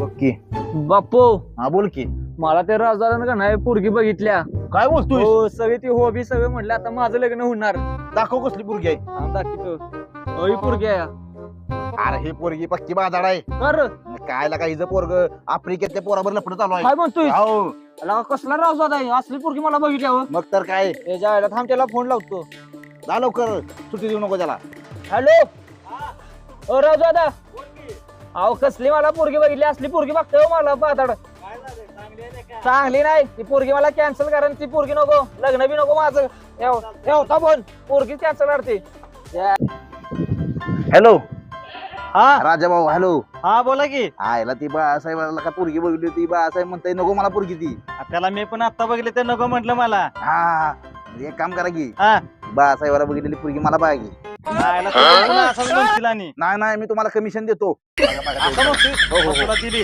Okay. बाप्पो हा बोल की. मला ते राजदारानं का नाही पोरगी बघितल्या. काय बोलतोय? हो सगळी ती हॉबी सगळं म्हटलं आता माझं लग्न होणार. दाखव कसली पोरगी आहे. हा, दाखवतो ही पोरगी आहे. अरे हे पोरगी पक्की बाजाड आहे. कर काय लागा हिचं पोरग आफ्रिकेतल्या पोराबर लपड चालू आहे. काय म्हणतोय हो. अला, कसला राजदादा आहे असली पोरगी मला बघितल्यावर. मग तर काय. त्याच्या आईला थांब त्याला फोन लावतो. जा लवकर सुट्टी देऊ नको त्याला. हॅलो ओ राजदादा अहो कसली मला पोरगी बघितली असली पोरगी बघतोय हो मला बाजाड. चांगली नाही ती पोरगी मला कॅन्सल करा ती पोरगी नको लग्न बी नको माझं. ठेवता फोन पोरगी कॅन्सल करते. हॅलो हा राजा भाऊ. हॅलो. हा बोला की. आयला ती बाळासाहेबाला का पोरगी बघितली होती. बाळासाहेब म्हणताय नको मला पोरगी ती. त्याला मी पण आता बघितले ते नको म्हटलं मला. हा एक काम करा की हा बाळासाहेबाला बघितलेली पोरगी मला बघा की. असं म्हणशील आणि नाही नाही मी तुम्हाला कमिशन देतो. असं म्हणशील? हो, हो, हो. तुला दिली